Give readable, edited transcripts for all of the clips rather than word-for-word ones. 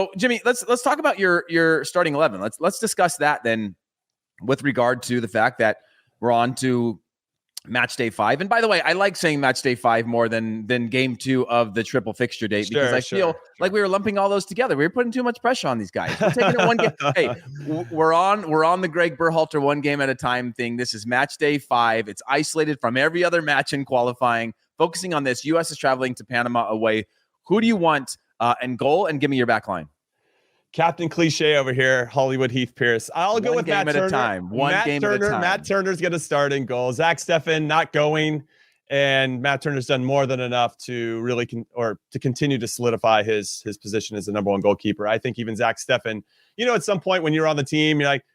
So Jimmy, let's talk about your starting 11. Let's discuss that then, with regard to the fact that we're on to match day 5. And by the way, I like saying match day 5 more than game 2 of the triple fixture date, because I feel like we were lumping all those together. We were putting too much pressure on these guys. We're taking it one game. Hey, we're on the Gregg Berhalter one game at a time thing. This is match day 5. It's isolated from every other match in qualifying. Focusing on this, U.S. is traveling to Panama away. Who do you want and goal? And give me your back line. Captain Cliche over here, Hollywood Heath Pearce. I'll go with Matt Turner. One game at a time. Matt Turner's going to start in goal. Zach Steffen not going, and Matt Turner's done more than enough to really to continue to solidify his position as the number 1 goalkeeper. I think even Zach Steffen, at some point when you're on the team, you're like,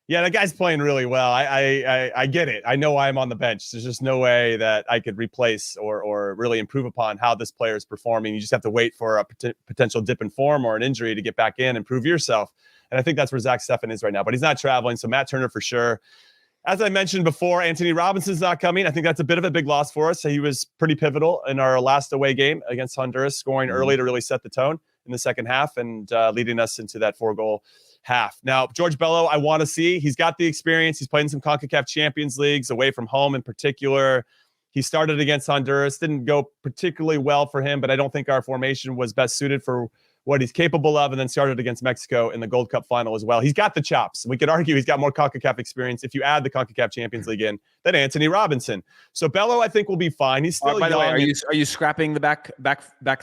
yeah, that guy's playing really well. I get it. I know why I'm on the bench. There's just no way that I could replace or really improve upon how this player is performing. You just have to wait for a potential dip in form or an injury to get back in and prove yourself. And I think that's where Zach Steffen is right now. But he's not traveling, so Matt Turner for sure. As I mentioned before, Anthony Robinson's not coming. I think that's a bit of a big loss for us. So he was pretty pivotal in our last away game against Honduras, scoring early to really set the tone in the second half and leading us into that 4-goal half. Now, George Bello, I want to see. He's got the experience. He's played in some CONCACAF Champions Leagues away from home in particular. He started against Honduras. Didn't go particularly well for him, but I don't think our formation was best suited for what he's capable of, and then started against Mexico in the Gold Cup final as well. He's got the chops. We could argue he's got more CONCACAF experience if you add the CONCACAF Champions League in than Anthony Robinson. So Bello, I think, will be fine. He's still by young. the way, are you scrapping the back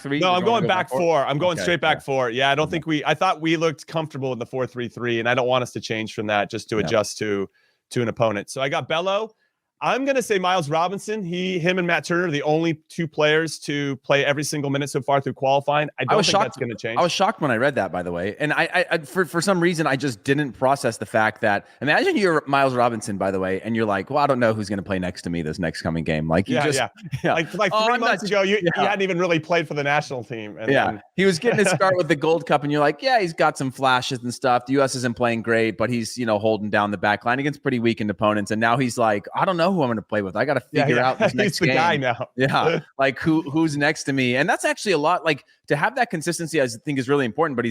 3? No, I'm going back 4. I'm going straight back 4. Yeah, I don't think I thought we looked comfortable in the 4-3-3, and I don't want us to change from that just to adjust to an opponent. So I got Bello. I'm going to say Miles Robinson. Him and Matt Turner are the only 2 players to play every single minute so far through qualifying. I don't think that's going to change. I was shocked when I read that, by the way. And I for some reason, I just didn't process the fact that, imagine you're Miles Robinson, by the way, and you're like, well, I don't know who's going to play next to me this next coming game. Like, Like 3 months ago, you hadn't even really played for the national team. And then, he was getting his start with the Gold Cup, and you're like, yeah, he's got some flashes and stuff. The U.S. isn't playing great, but he's, holding down the back line against pretty weakened opponents. And now he's like, I don't know who I'm going to play with. I got to figure out this next game. He's the guy now. Yeah. Like who's next to me. And that's actually a lot, like, to have that consistency, I think is really important, but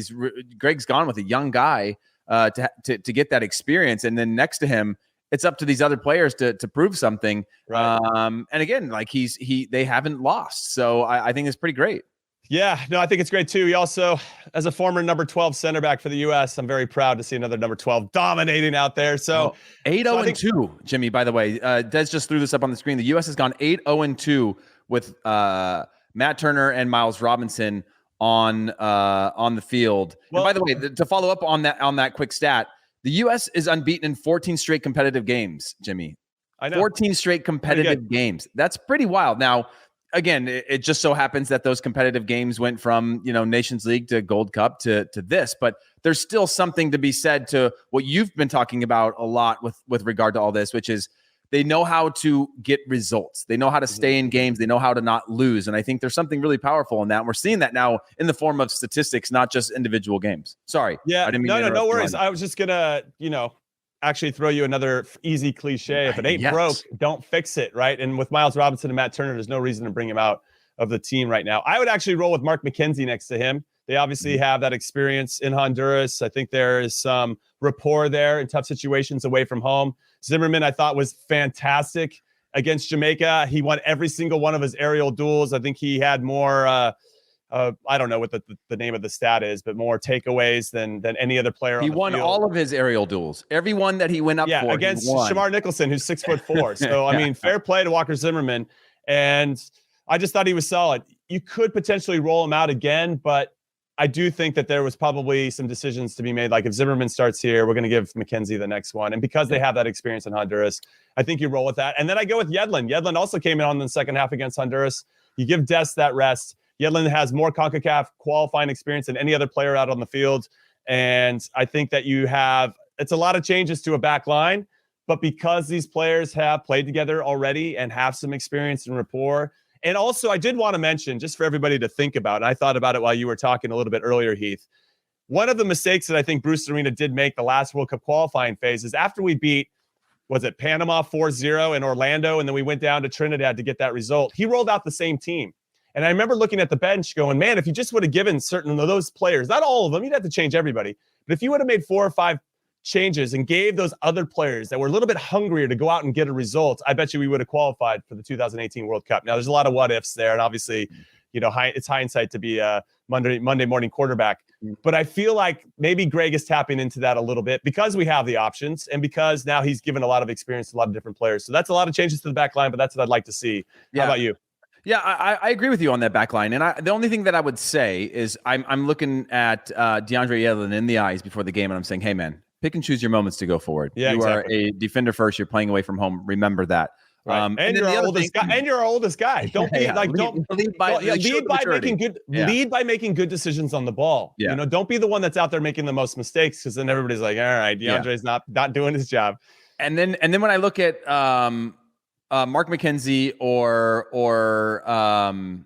Gregg's gone with a young guy to get that experience. And then next to him, it's up to these other players to prove something. Right. And again, like they haven't lost. So I think it's pretty great. Yeah, no, I think it's great too. He also, as a former number 12 center back for the U.S., I'm very proud to see another number 12 dominating out there. So 8-0-2, Jimmy, by the way. Des just threw this up on the screen. The U.S. has gone 8-0-2 with Matt Turner and Miles Robinson on the field. Well, and by the way, to follow up on that quick stat, the U.S. is unbeaten in 14 straight competitive games, Jimmy. I know. 14 straight competitive games. That's pretty wild. Now, again, it just so happens that those competitive games went from, Nations League to Gold Cup to this, but there's still something to be said to what you've been talking about a lot with regard to all this, which is they know how to get results. They know how to stay in games. They know how to not lose. And I think there's something really powerful in that. And we're seeing that now in the form of statistics, not just individual games. Sorry. Yeah, no worries. I was just going to, actually throw you another easy cliche. If it ain't broke, don't fix it, right? And with Miles Robinson and Matt Turner, there's no reason to bring him out of the team right now. I would actually roll with Mark McKenzie next to him. They obviously have that experience in Honduras. I think there is some rapport there in tough situations away from home. Zimmerman, I thought, was fantastic against Jamaica. He won every single one of his aerial duels. I think he had more I don't know what the name of the stat is, but more takeaways than any other player. He won all of his aerial duels. Every one that he went up for, against Shamar Nicholson, who's 6'4". So I mean, fair play to Walker Zimmerman. And I just thought he was solid. You could potentially roll him out again, but I do think that there was probably some decisions to be made. Like if Zimmerman starts here, we're going to give McKenzie the next one. And because they have that experience in Honduras, I think you roll with that. And then I go with Yedlin. Yedlin also came in on the second half against Honduras. You give Des that rest. Yedlin has more CONCACAF qualifying experience than any other player out on the field. And I think that it's a lot of changes to a back line, but because these players have played together already and have some experience and rapport. And also I did want to mention, just for everybody to think about, and I thought about it while you were talking a little bit earlier, Heath, one of the mistakes that I think Bruce Arena did make the last World Cup qualifying phase is after we beat, Panama 4-0 in Orlando, and then we went down to Trinidad to get that result. He rolled out the same team. And I remember looking at the bench going, man, if you just would have given certain of those players, not all of them, you'd have to change everybody. But if you would have made 4 or 5 changes and gave those other players that were a little bit hungrier to go out and get a result, I bet you we would have qualified for the 2018 World Cup. Now, there's a lot of what ifs there. And obviously, it's hindsight to be a Monday morning quarterback. But I feel like maybe Gregg is tapping into that a little bit because we have the options and because now he's given a lot of experience to a lot of different players. So that's a lot of changes to the back line, but that's what I'd like to see. How about you? Yeah, I agree with you on that back line. And the only thing that I would say is I'm looking at DeAndre Yedlin in the eyes before the game, and I'm saying, hey, man, pick and choose your moments to go forward. Yeah, you are a defender first. You're playing away from home. Remember that. Right. And you're our oldest guy. And you're our oldest guy. Don't be lead by making good decisions on the ball. Yeah. Don't be the one that's out there making the most mistakes, because then everybody's like, all right, DeAndre's not doing his job. And then when I look at Mark McKenzie or I'm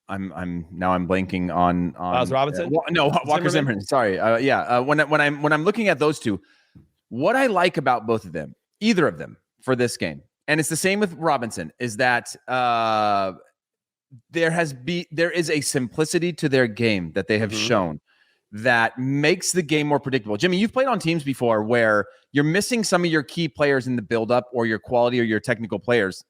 blanking on Miles Robinson. Walker Zimmerman. Sorry. When I'm looking at those two, what I like about both of them, either of them, for this game, and it's the same with Robinson, is that there is a simplicity to their game that they have shown that makes the game more predictable. Jimmy, you've played on teams before where you're missing some of your key players in the buildup or your quality or your technical players,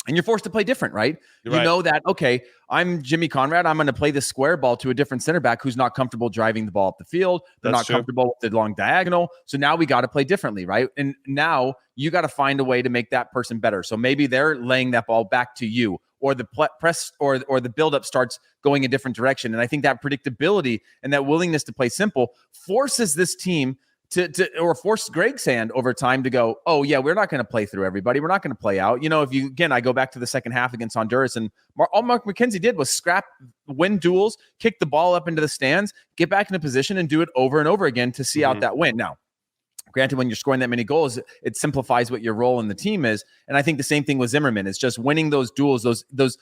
and you're forced to play different, right? You know that, okay, I'm Jimmy Conrad. I'm going to play the square ball to a different center back who's not comfortable driving the ball up the field. They're not comfortable with the long diagonal. So now we got to play differently, right? And now you got to find a way to make that person better. So maybe they're laying that ball back to you, or the press or the buildup starts going a different direction. And I think that predictability and that willingness to play simple forces this team or force Gregg's hand over time to go, oh yeah, we're not going to play through everybody. We're not going to play out. I go back to the second half against Honduras, and all Mark McKenzie did was win duels, kick the ball up into the stands, get back into position, and do it over and over again to see out that win. Now, granted, when you're scoring that many goals, it simplifies what your role in the team is. And I think the same thing with Zimmerman. It's just winning those duels, those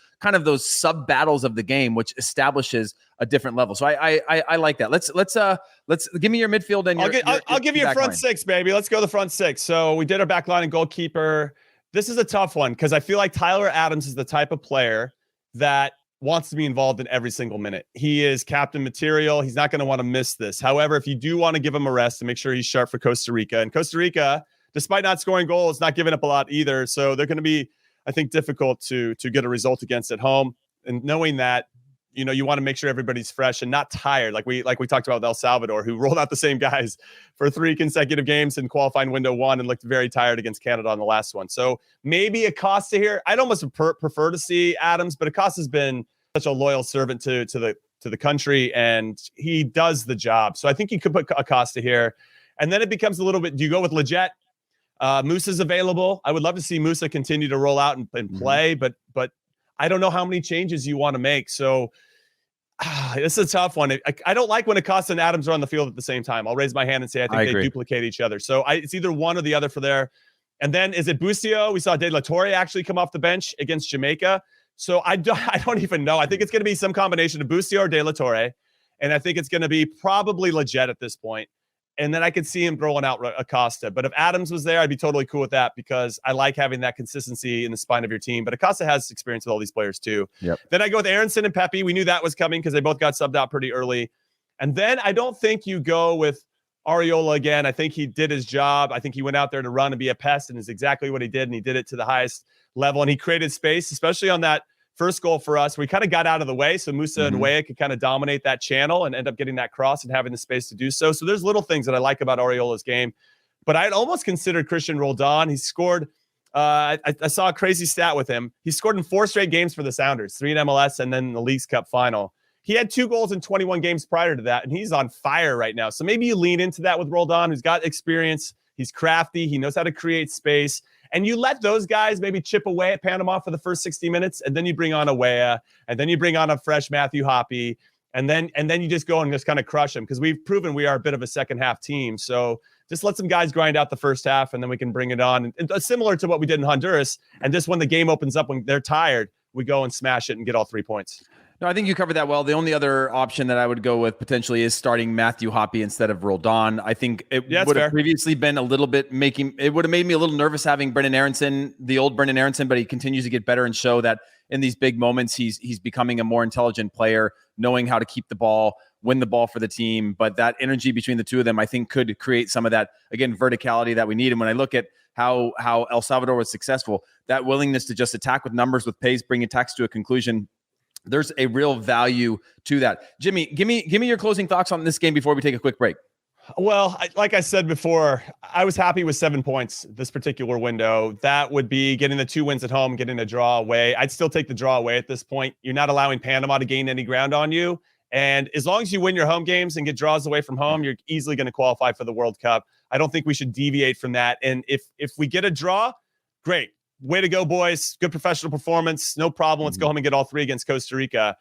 sub battles of the game, which establishes a different level. So I like that. Let's give me your midfield and I'll give you a front six, baby. Let's go the front six. So we did our back line and goalkeeper. This is a tough one because I feel like Tyler Adams is the type of player that wants to be involved in every single minute. He is captain material. He's not going to want to miss this. However, if you do want to give him a rest to make sure he's sharp for Costa Rica, and Costa Rica, despite not scoring goals, not giving up a lot either. So they're going to be, I think, difficult to get a result against at home. And knowing that, you want to make sure everybody's fresh and not tired. Like we talked about with El Salvador, who rolled out the same guys for 3 consecutive games in qualifying window 1 and looked very tired against Canada on the last one. So maybe Acosta here. I'd almost prefer to see Adams, but Acosta's been such a loyal servant to the country, and he does the job. So I think you could put Acosta here. And then it becomes a little bit, do you go with Leggett? Musa's available. I would love to see Musa continue to roll out and play, but I don't know how many changes you want to make. So this is a tough one. I don't like when Acosta and Adams are on the field at the same time. I'll raise my hand and say I think they duplicate each other. So it's either one or the other for there. And then is it Busio? We saw De La Torre actually come off the bench against Jamaica. So I don't even know. I think it's going to be some combination of Busio or De La Torre. And I think it's going to be probably Leggett at this point. And then I could see him throwing out Acosta. But if Adams was there, I'd be totally cool with that because I like having that consistency in the spine of your team. But Acosta has experience with all these players too. Yep. Then I go with Aronson and Pepe. We knew that was coming because they both got subbed out pretty early. And then I don't think you go with Arriola again. I think he did his job. I think he went out there to run and be a pest, and is exactly what he did. And he did it to the highest level. And he created space, especially on that first goal for us. We kind of got out of the way so Musa and Weah could kind of dominate that channel and end up getting that cross and having the space to do so. So there's little things that I like about Arriola's game. But I'd almost considered Christian Roldan. He scored, I saw a crazy stat with him. He scored in 4 straight games for the Sounders, 3 in MLS and then the Leagues Cup final. He had 2 goals in 21 games prior to that, and he's on fire right now. So maybe you lean into that with Roldan, who's got experience. He's crafty. He knows how to create space. And you let those guys maybe chip away at Panama for the first 60 minutes, and then you bring on a Weah, and then you bring on a fresh Matthew Hoppe, and then you just go and just kind of crush them because we've proven we are a bit of a second half team. So just let some guys grind out the first half, and then we can bring it on. And similar to what we did in Honduras, and just when the game opens up, when they're tired, we go and smash it and get all 3 points. No, I think you covered that well. The only other option that I would go with potentially is starting Matthew Hoppe instead of Roldan. I think it would have previously been a little bit it would have made me a little nervous having Brendan Aronson, the old Brendan Aronson, but he continues to get better and show that in these big moments, he's becoming a more intelligent player, knowing how to keep the ball, win the ball for the team. But that energy between the two of them, I think, could create some of that, again, verticality that we need. And when I look at how El Salvador was successful, that willingness to just attack with numbers, with pace, bring attacks to a conclusion, there's a real value to that. Jimmy, give me your closing thoughts on this game before we take a quick break. Well, like I said before, I was happy with 7 points this particular window. That would be getting the 2 wins at home, getting a draw away. I'd still take the draw away at this point. You're not allowing Panama to gain any ground on you. And as long as you win your home games and get draws away from home, you're easily going to qualify for the World Cup. I don't think we should deviate from that. And if we get a draw, great. Way to go, boys. Good professional performance. No problem. Let's go home and get all 3 against Costa Rica.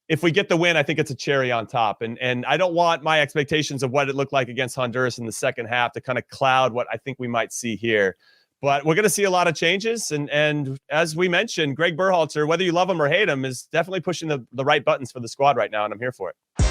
If we get the win, I think it's a cherry on top. And I don't want my expectations of what it looked like against Honduras in the second half to kind of cloud what I think we might see here. But we're going to see a lot of changes. And as we mentioned, Gregg Berhalter, whether you love him or hate him, is definitely pushing the right buttons for the squad right now, and I'm here for it.